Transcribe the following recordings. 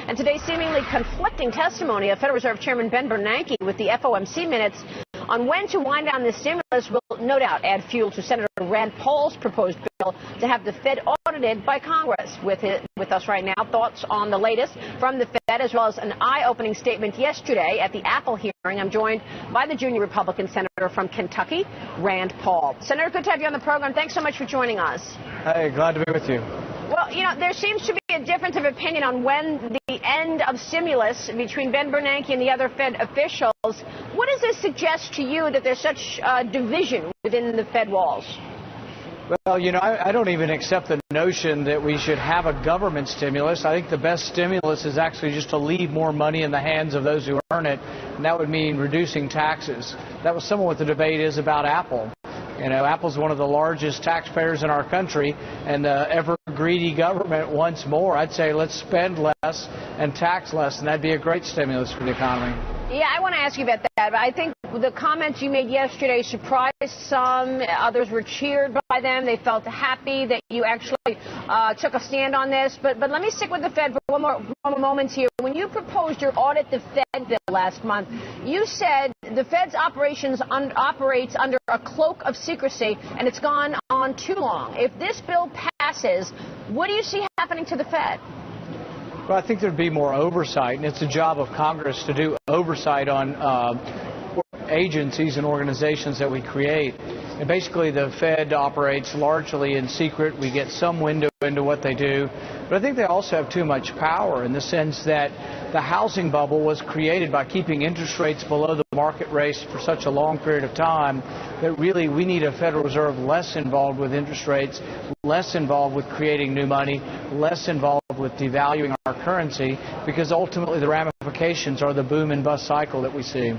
And today's seemingly conflicting testimony of Federal Reserve Chairman Ben Bernanke with the FOMC minutes on when to wind down this stimulus will no doubt add fuel to Senator Rand Paul's proposed bill to have the Fed audited by Congress. With us right now, thoughts on the latest from the Fed, as well as an eye-opening statement yesterday at the Apple hearing. I'm joined by the junior Republican senator from Kentucky, Rand Paul. Senator, good to have you on the program. Thanks so much for joining us. Hey, glad to be with you. Well, you know, there seems to be a difference of opinion on when the end of stimulus between Ben Bernanke and the other Fed officials. What does this suggest to you that there's such division within the Fed walls? Well, you know, I don't even accept the notion that we should have a government stimulus. I think the best stimulus is actually just to leave more money in the hands of those who earn it, and that would mean reducing taxes. That was some of what the debate is about Apple. You know, Apple's one of the largest taxpayers in our country, and the ever-greedy government wants more. I'd say let's spend less and tax less, and that'd be a great stimulus for the economy. Yeah, I want to ask you about that, but I think the comments you made yesterday surprised some. Others were cheered by them. They felt happy that you actually took a stand on this. But let me stick with the Fed for one more moment here. When you proposed your Audit the Fed bill last month, you said the Fed's operates under a cloak of secrecy, and it's gone on too long. If this bill passes, what do you see happening to the Fed? Well, I think there'd be more oversight, and it's the job of Congress to do oversight on agencies and organizations that we create. And basically, the Fed operates largely in secret. We get some window into what they do. But I think they also have too much power in the sense that the housing bubble was created by keeping interest rates below the market rate for such a long period of time that really we need a Federal Reserve less involved with interest rates, less involved with creating new money, less involved with devaluing our currency, because ultimately the ramifications are the boom and bust cycle that we see.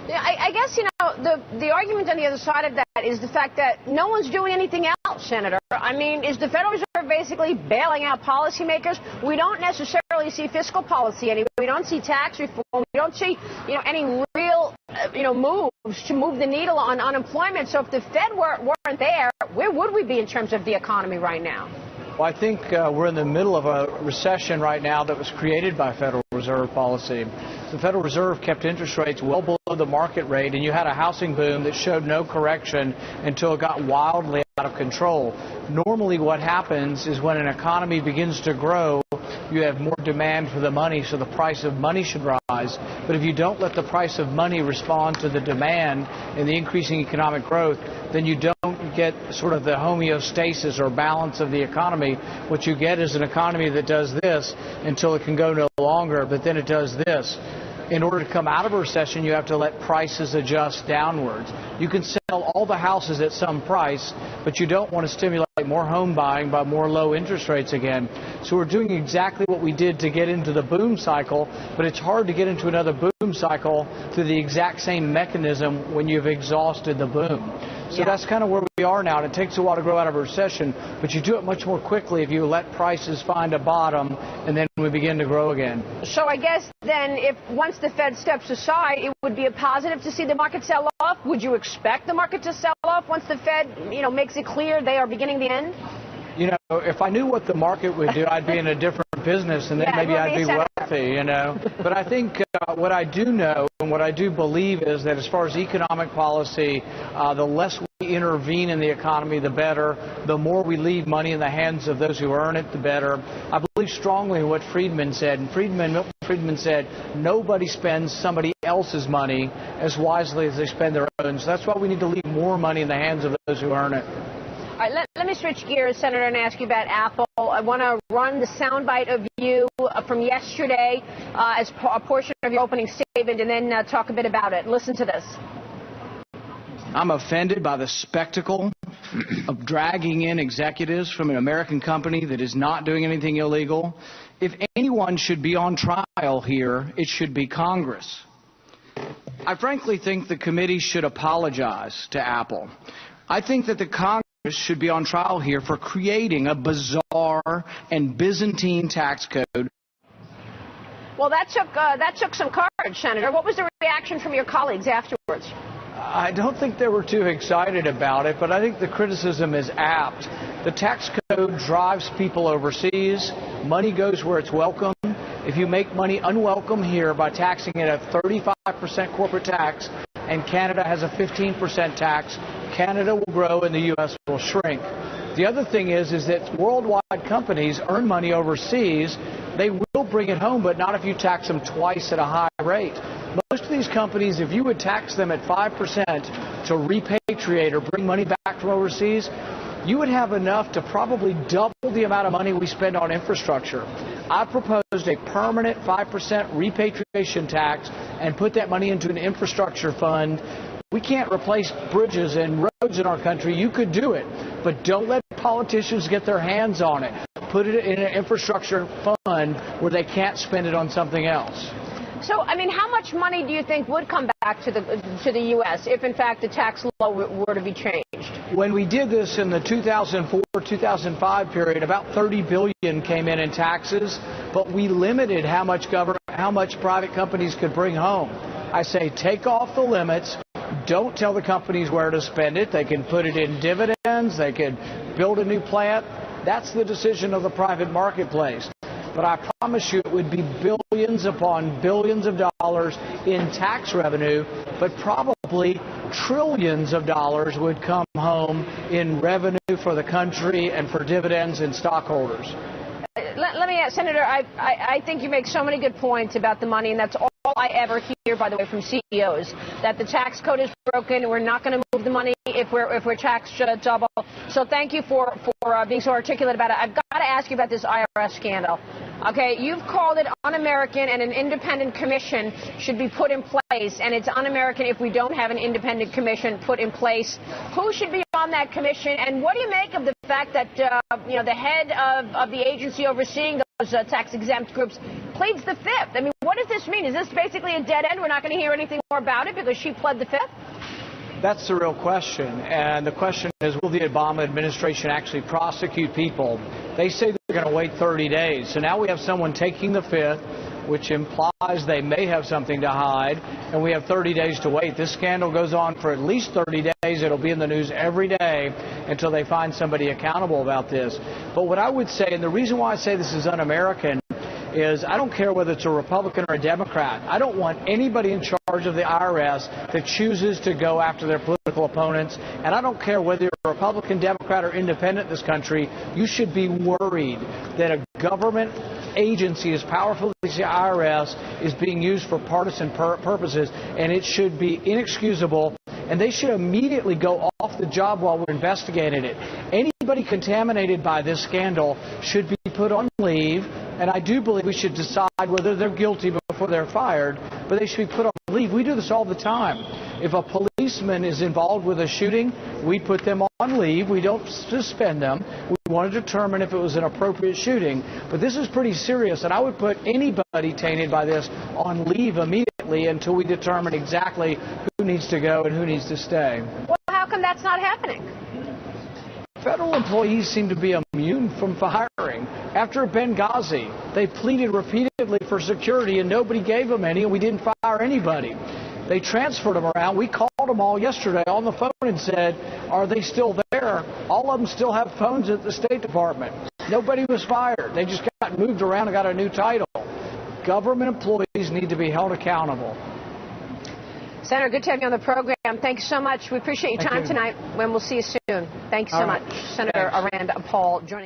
Yeah, I guess, you know, the argument on the other side of that is the fact that no one's doing anything else, Senator. I mean, is the Federal Reserve basically bailing out policymakers? We don't necessarily see fiscal policy anyway. We don't see tax reform. We don't see, you know, any real, moves to move the needle on unemployment. So if the Fed weren't there, where would we be in terms of the economy right now? Well, I think we're in the middle of a recession right now that was created by Federal Reserve policy. The Federal Reserve kept interest rates well below the market rate, and you had a housing boom that showed no correction until it got wildly out of control. Normally what happens is when an economy begins to grow, you have more demand for the money, so the price of money should rise. But if you don't let the price of money respond to the demand and the increasing economic growth, then you don't get sort of the homeostasis or balance of the economy. What you get is an economy that does this until it can go no longer, but then it does this. In order to come out of a recession, you have to let prices adjust downwards. You can sell all the houses at some price, but you don't want to stimulate more home buying by more low interest rates again. So we're doing exactly what we did to get into the boom cycle, but it's hard to get into another boom cycle through the exact same mechanism when you've exhausted the boom. So that's kind of where we are now. And it takes a while to grow out of a recession, but you do it much more quickly if you let prices find a bottom and then we begin to grow again. So I guess then if once the Fed steps aside, it would be a positive to see the market sell off? Would you expect the market to sell off once the Fed, makes it clear they are beginning the end? You know, if I knew what the market would do, I'd be in a different business, and then maybe I'd be wealthy, But I think what I do know and what I do believe is that as far as economic policy, the less we intervene in the economy, the better. The more we leave money in the hands of those who earn it, the better. I believe strongly in what Friedman said. And Milton Friedman said, nobody spends somebody else's money as wisely as they spend their own. So that's why we need to leave more money in the hands of those who earn it. All right, let me switch gears, Senator, and ask you about Apple. I want to run the soundbite of you from yesterday as a portion of your opening statement, and then talk a bit about it. Listen to this. I'm offended by the spectacle of dragging in executives from an American company that is not doing anything illegal. If anyone should be on trial here, it should be Congress. I frankly think the committee should apologize to Apple. I think that the Congress should be on trial here for creating a bizarre and Byzantine tax code. Well, that took some courage, Senator. What was the reaction from your colleagues afterwards? I don't think they were too excited about it, but I think the criticism is apt. The tax code drives people overseas. Money goes where it's welcome. If if you make money unwelcome here by taxing it at 35% corporate tax, and Canada has a 15% tax, Canada will grow and the U.S. will shrink. The other thing is that worldwide companies earn money overseas. They will bring it home, but not if you tax them twice at a high rate. Most of these companies, if you would tax them at 5% to repatriate or bring money back from overseas, you would have enough to probably double the amount of money we spend on infrastructure. I proposed a permanent 5% repatriation tax and put that money into an infrastructure fund. We can't replace bridges and roads in our country. You could do it, but don't let politicians get their hands on it. Put it in an infrastructure fund where they can't spend it on something else. So, I mean, how much money do you think would come back to the U.S. if, in fact, the tax law were to be changed? When we did this in the 2004-2005 period, about $30 billion came in taxes, but we limited how much private companies could bring home. I say take off the limits. Don't tell the companies where to spend it. They can put it in dividends. They can build a new plant. That's the decision of the private marketplace. But I promise you it would be billions upon billions of dollars in tax revenue, but probably trillions of dollars would come home in revenue for the country and for dividends and stockholders. Let me ask, Senator, I think you make so many good points about the money, and that's all I ever hear, by the way, from CEOs, that the tax code is broken. We're not going to move the money if we're taxed double. So thank you for being so articulate about it. I've got to ask you about this IRS scandal. Okay, you've called it un-American, and an independent commission should be put in place, and it's un-American if we don't have an independent commission put in place. Who should be on that commission, and what do you make of the fact that the head of the agency overseeing those tax-exempt groups pleads the fifth? I mean, what does this mean? Is this basically a dead end? We're not going to hear anything more about it because she pled the fifth? That's the real question. And the question is, will the Obama administration actually prosecute people? They say they're going to wait 30 days. So now we have someone taking the fifth, which implies they may have something to hide, and we have 30 days to wait. This scandal goes on for at least 30 days. It'll be in the news every day until they find somebody accountable about this. But what I would say, and the reason why I say this is un-American, is I don't care whether it's a Republican or a Democrat. I don't want anybody in charge of the IRS that chooses to go after their political opponents. And I don't care whether you're a Republican, Democrat, or independent in this country. You should be worried that a government agency as powerful as the IRS is being used for partisan purposes, and it should be inexcusable. And they should immediately go off the job while we're investigating it. Anybody contaminated by this scandal should be put on leave. And I do believe we should decide whether they're guilty before they're fired, but they should be put on leave. We do this all the time. If a policeman is involved with a shooting, we put them on leave. We don't suspend them. We want to determine if it was an appropriate shooting. But this is pretty serious, and I would put anybody tainted by this on leave immediately until we determine exactly who needs to go and who needs to stay. Well, how come that's not happening? Federal employees seem to be immune from firing. After Benghazi, they pleaded repeatedly for security, and nobody gave them any, and we didn't fire anybody. They transferred them around. We called them all yesterday on the phone and said, are they still there? All of them still have phones at the State Department. Nobody was fired. They just got moved around and got a new title. Government employees need to be held accountable. Senator, good to have you on the program. Thanks so much. We appreciate your time tonight, and we'll see you soon. Thanks so much. Senator Rand Paul joining